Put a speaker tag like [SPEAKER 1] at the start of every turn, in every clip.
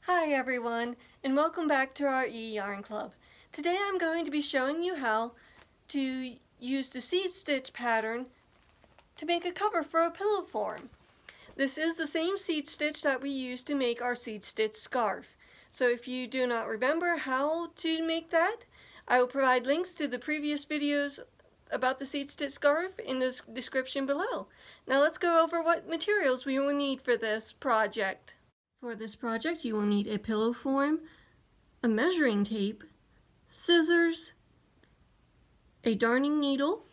[SPEAKER 1] Hi everyone, and welcome back to our E-Yarn Club. Today I'm going to be showing you how to use the seed stitch pattern to make a cover for a pillow form. This is the same seed stitch that we used to make our seed stitch scarf. So if you do not remember how to make that, I will provide links to the previous videos about the seed stitch scarf in the description below. Now let's go over what materials we will need for this project. For this project, you will need a pillow form, a measuring tape, scissors, a darning needle,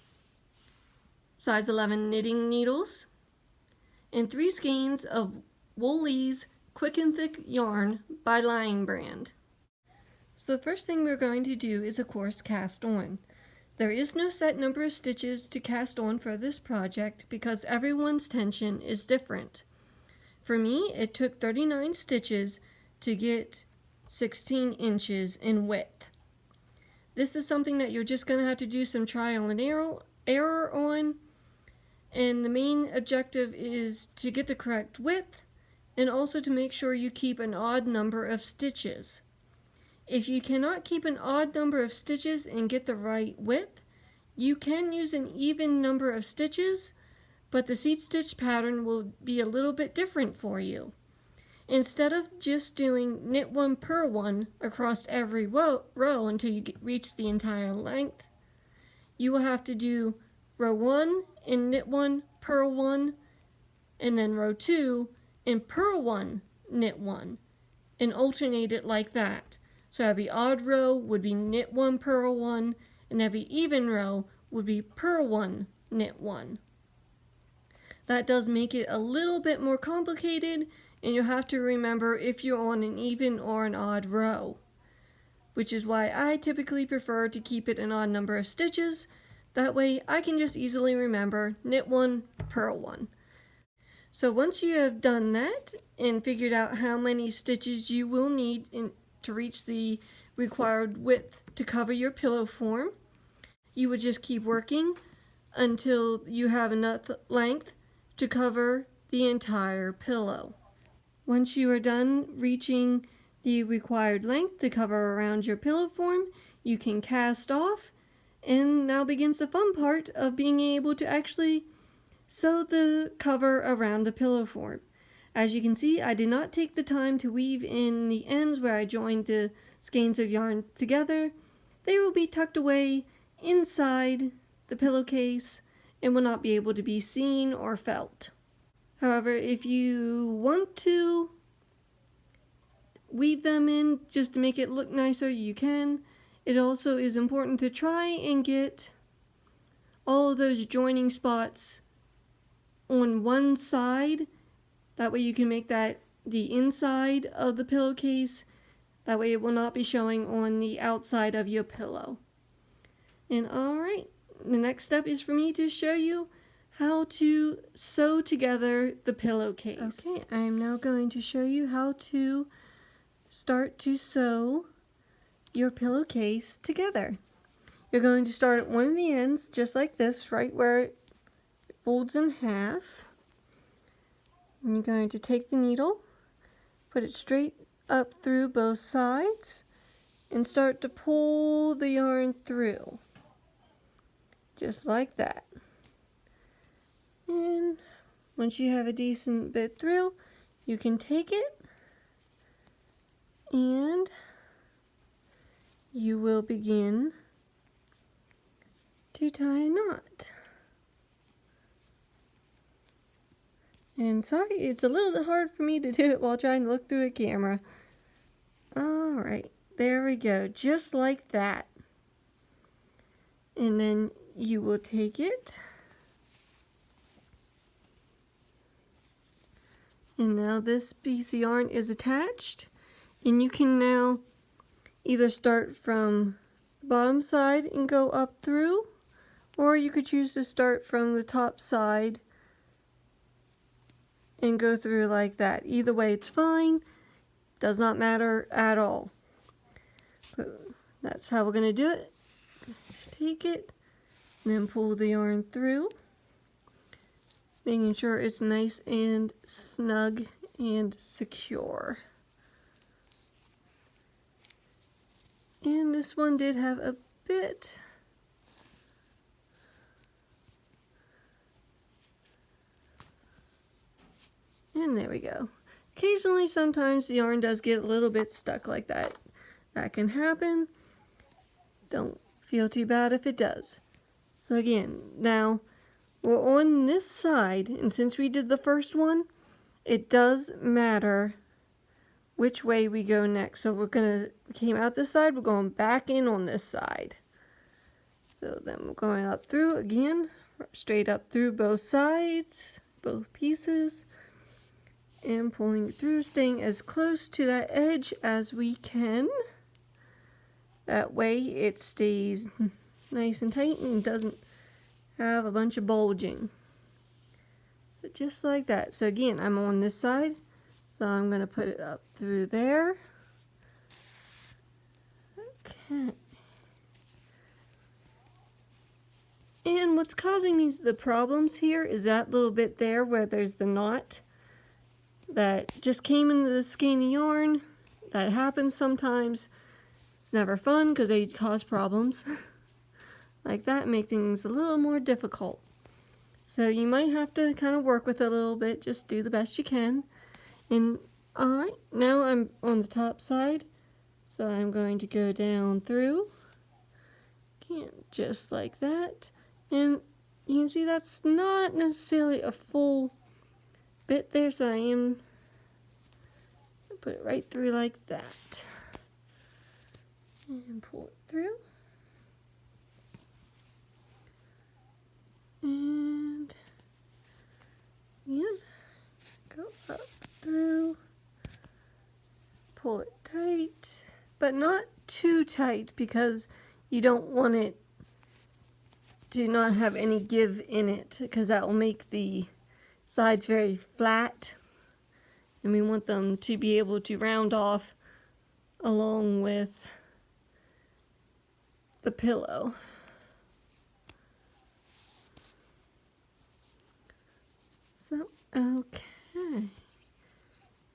[SPEAKER 1] size 11 knitting needles, and 3 skeins of Wool-Ease Quick and Thick yarn by Lion Brand. So the first thing we're going to do is, of course, cast on. There is no set number of stitches to cast on for this project because everyone's tension is different. For me, it took 39 stitches to get 16 inches in width. This is something that you're just going to have to do some trial and error on, and the main objective is to get the correct width and also to make sure you keep an odd number of stitches. If you cannot keep an odd number of stitches and get the right width, you can use an even number of stitches, but the seed stitch pattern will be a little bit different for you. Instead of just doing knit 1 purl 1 across every row until you reach the entire length, you will have to do row 1 and knit 1 purl 1, and then row 2 and purl 1 knit 1, and alternate it like that. So every odd row would be knit 1 purl 1, and every even row would be purl 1 knit 1. That does make it a little bit more complicated, and you'll have to remember if you're on an even or an odd row, which is why I typically prefer to keep it an odd number of stitches. That way I can just easily remember knit 1, purl 1. So once you have done that and figured out how many stitches you will need to reach the required width to cover your pillow form, you would just keep working until you have enough length to cover the entire pillow. Once you are done reaching the required length to cover around your pillow form, you can cast off, and now begins the fun part of being able to actually sew the cover around the pillow form. As you can see, I did not take the time to weave in the ends where I joined the skeins of yarn together. They will be tucked away inside the pillowcase and will not be able to be seen or felt. However, if you want to weave them in just to make it look nicer, you can. It also is important to try and get all of those joining spots on one side. That way you can make that the inside of the pillowcase. That way it will not be showing on the outside of your pillow. And alright, the next step is for me to show you how to sew together the pillowcase. Okay, I am now going to show you how to start to sew your pillowcase together. You're going to start at one of the ends, just like this, right where it folds in half. And you're going to take the needle, put it straight up through both sides, and start to pull the yarn through. Just like that. And once you have a decent bit through, you can take it and you will begin to tie a knot. And sorry, it's a little hard for me to do it while trying to look through a camera. Alright, there we go, just like that. And then you will take it, and now this piece of yarn is attached, and you can now either start from the bottom side and go up through, or you could choose to start from the top side and go through like that. Either way it's fine, does not matter at all. But that's how we're going to do it. Just take it and then pull the yarn through, making sure it's nice and snug and secure. And this one did have a bit. And there we go. Occasionally, sometimes the yarn does get a little bit stuck like that. That can happen. Don't feel too bad if it does. So again, now we're on this side, and since we did the first one, it does matter which way we go next. So came out this side, we're going back in on this side. So then we're going up through again, straight up through both sides, both pieces, and pulling it through, staying as close to that edge as we can. That way it stays nice and tight and doesn't have a bunch of bulging. So just like that. So again, I'm on this side, so I'm going to put it up through there. Okay. And what's causing the problems here is that little bit there where there's the knot that just came into the skein of yarn. That happens sometimes. It's never fun because they cause problems like that, make things a little more difficult. So you might have to kind of work with it a little bit, just do the best you can. And alright, now I'm on the top side, so I'm going to go down through, just like that. And you can see that's not necessarily a full bit there, so I am put it right through like that. And pull it through. And go up through. Pull it tight, but not too tight because you don't want it to not have any give in it, because that will make the sides very flat, and we want them to be able to round off along with the pillow. So, okay.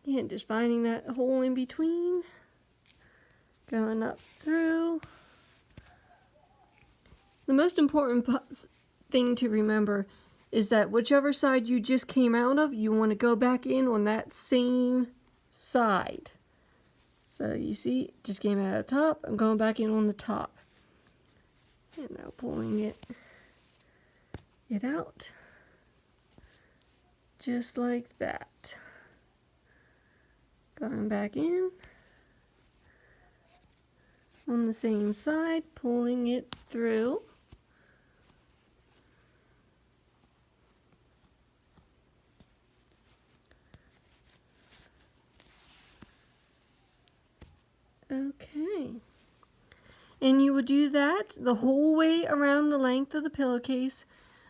[SPEAKER 1] Again, just finding that hole in between, going up through. The most important thing to remember is that whichever side you just came out of, you want to go back in on that same side. So you see, it just came out of the top, I'm going back in on the top. And now pulling it out, just like that. Going back in on the same side, pulling it through. Okay. And you will do that the whole way around the length of the pillowcase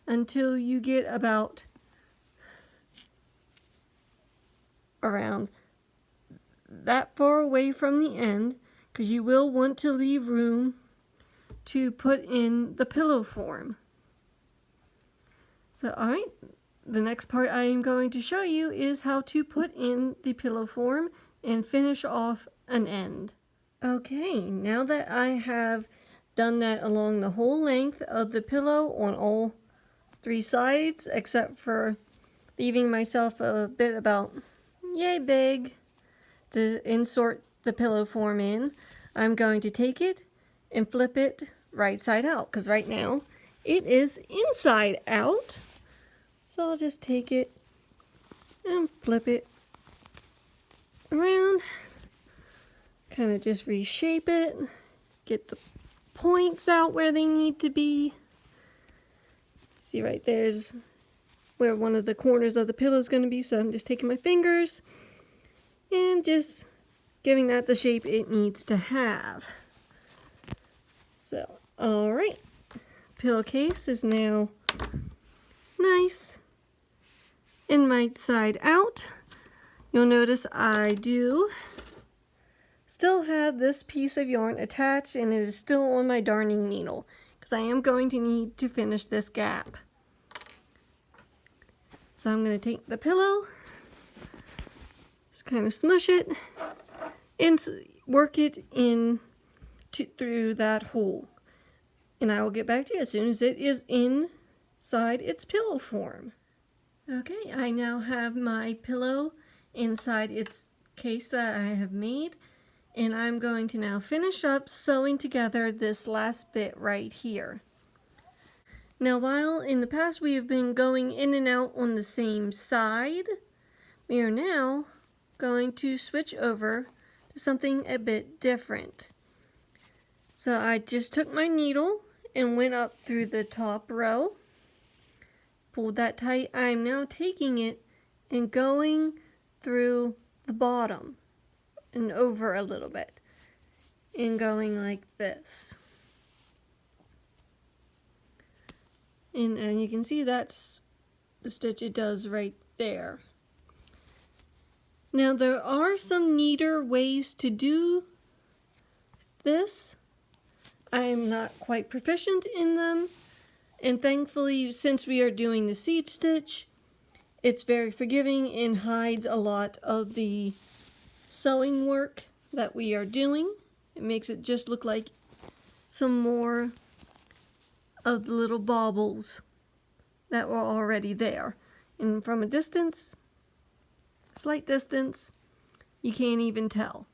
[SPEAKER 1] until you get about around that far away from the end, because you will want to leave room to put in the pillow form. So, alright, the next part I am going to show you is how to put in the pillow form and finish off an end. Okay, now that I have done that along the whole length of the pillow on all three sides, except for leaving myself a bit about yay big to insert the pillow form in, I'm going to take it and flip it right side out, because right now it is inside out. So I'll just take it and flip it around, kind of just reshape it, get the points out where they need to be. See, right there's where one of the corners of the pillow is going to be, so I'm just taking my fingers and just giving that the shape it needs to have. So, alright, pillowcase is now nice and right side out. You'll notice I do still have this piece of yarn attached, and it is still on my darning needle because I am going to need to finish this gap. So I'm going to take the pillow, just kind of smush it, and work it in through that hole. And I will get back to you as soon as it is inside its pillow form. Okay, I now have my pillow inside its case that I have made, and I'm going to now finish up sewing together this last bit right here. Now, while in the past we have been going in and out on the same side, we are now going to switch over to something a bit different. So I just took my needle and went up through the top row, pulled that tight. I'm now taking it and going through the bottom and over a little bit and going like this. And you can see that's the stitch it does right there. Now there are some neater ways to do this. I'm not quite proficient in them, and thankfully, since we are doing the seed stitch, it's very forgiving and hides a lot of the sewing work that we are doing. It makes it just look like some more of the little baubles that were already there. And from a distance, slight distance, you can't even tell.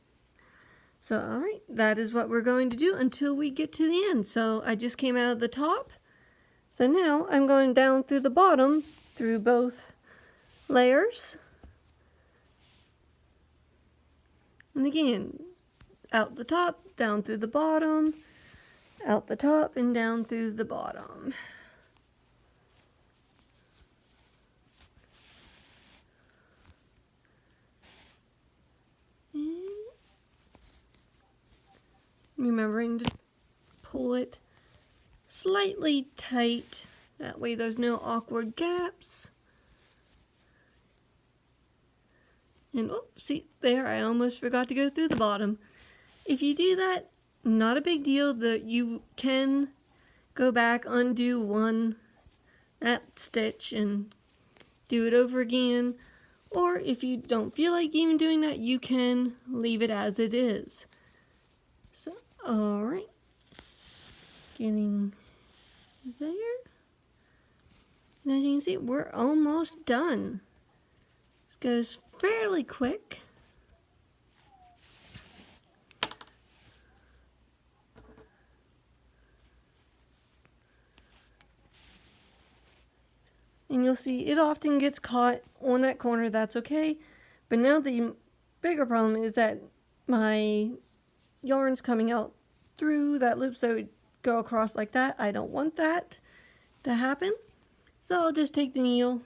[SPEAKER 1] So, alright, that is what we're going to do until we get to the end. So, I just came out of the top. So now, I'm going down through the bottom, through both layers. And again, out the top, down through the bottom, out the top, and down through the bottom. Remembering to pull it slightly tight, that way there's no awkward gaps. And oh, see there, I almost forgot to go through the bottom. If you do that, not a big deal. That you can go back, undo that stitch and do it over again. Or if you don't feel like even doing that, you can leave it as it is. So, alright, getting there. And as you can see, we're almost done. This goes fairly quick. And you'll see it often gets caught on that corner, that's okay. But now the bigger problem is that my yarn's coming out through that loop, so it would go across like that. I don't want that to happen. So I'll just take the needle,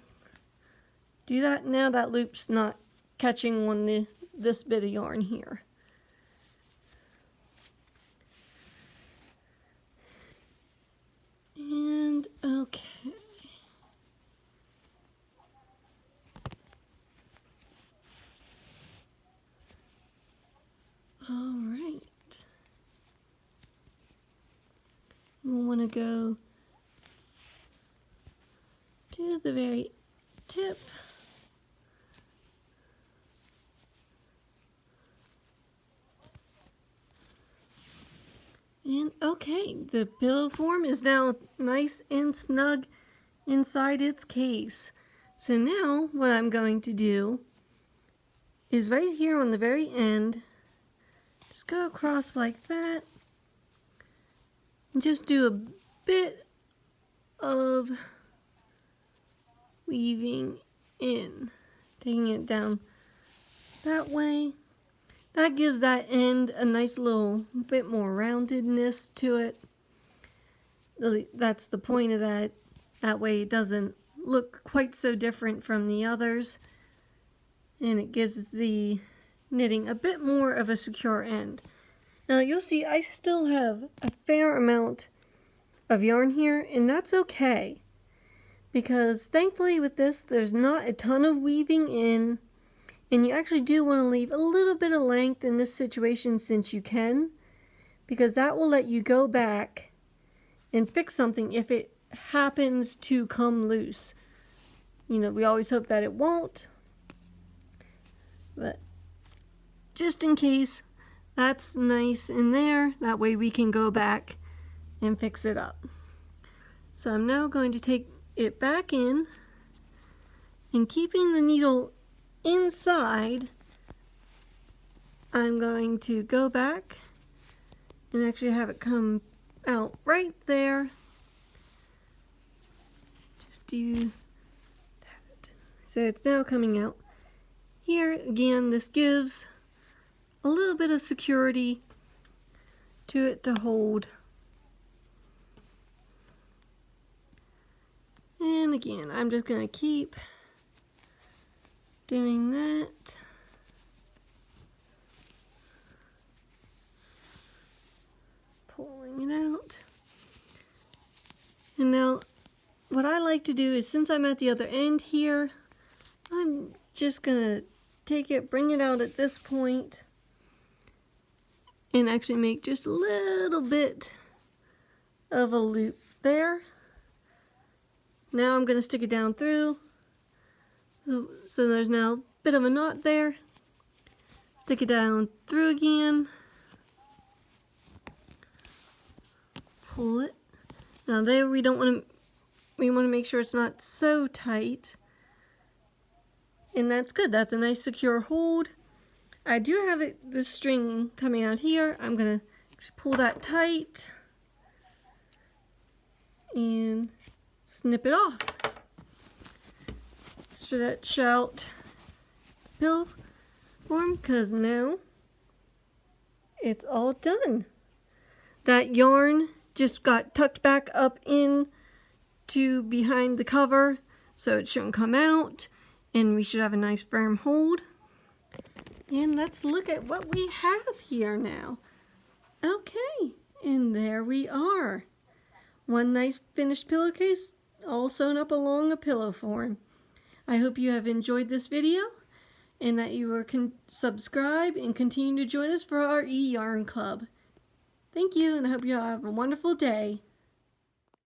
[SPEAKER 1] do that. Now that loop's not catching on this bit of yarn here. And okay. Alright. We'll want to go to the very tip. And okay, the pillow form is now nice and snug inside its case. So now what I'm going to do is right here on the very end, just go across like that, and just do a bit of weaving in, taking it down that way. That gives that end a nice little bit more roundedness to it. That's the point of that. That way it doesn't look quite so different from the others. And it gives the knitting a bit more of a secure end. Now you'll see I still have a fair amount of yarn here, and that's okay. Because thankfully with this, there's not a ton of weaving in. And you actually do want to leave a little bit of length in this situation since you can, because that will let you go back and fix something if it happens to come loose. You know, we always hope that it won't, but just in case, That's nice in there. That way we can go back and fix it up. So I'm now going to take it back in, and keeping the needle inside, I'm going to go back and actually have it come out right there. Just do that. So it's now coming out. Here again, this gives a little bit of security to it to hold. And again, I'm just going to keep doing that. Pulling it out. And now what I like to do is, since I'm at the other end here, I'm just going to take it, bring it out at this point, and actually make just a little bit of a loop there. Now I'm going to stick it down through, so there's now a bit of a knot there. Stick it down through again. Pull it. Now there we want to make sure it's not so tight. And that's good. That's a nice secure hold. I do have this string coming out here. I'm going to pull that tight and snip it off. Stretch out pillow form, because now it's all done. That yarn just got tucked back up in to behind the cover, so it shouldn't come out, and we should have a nice firm hold. And let's look at what we have here now. Okay, and there we are. One nice finished pillowcase, all sewn up along a pillow form. I hope you have enjoyed this video, and that you will subscribe and continue to join us for our e-yarn club. Thank you, and I hope you have a wonderful day.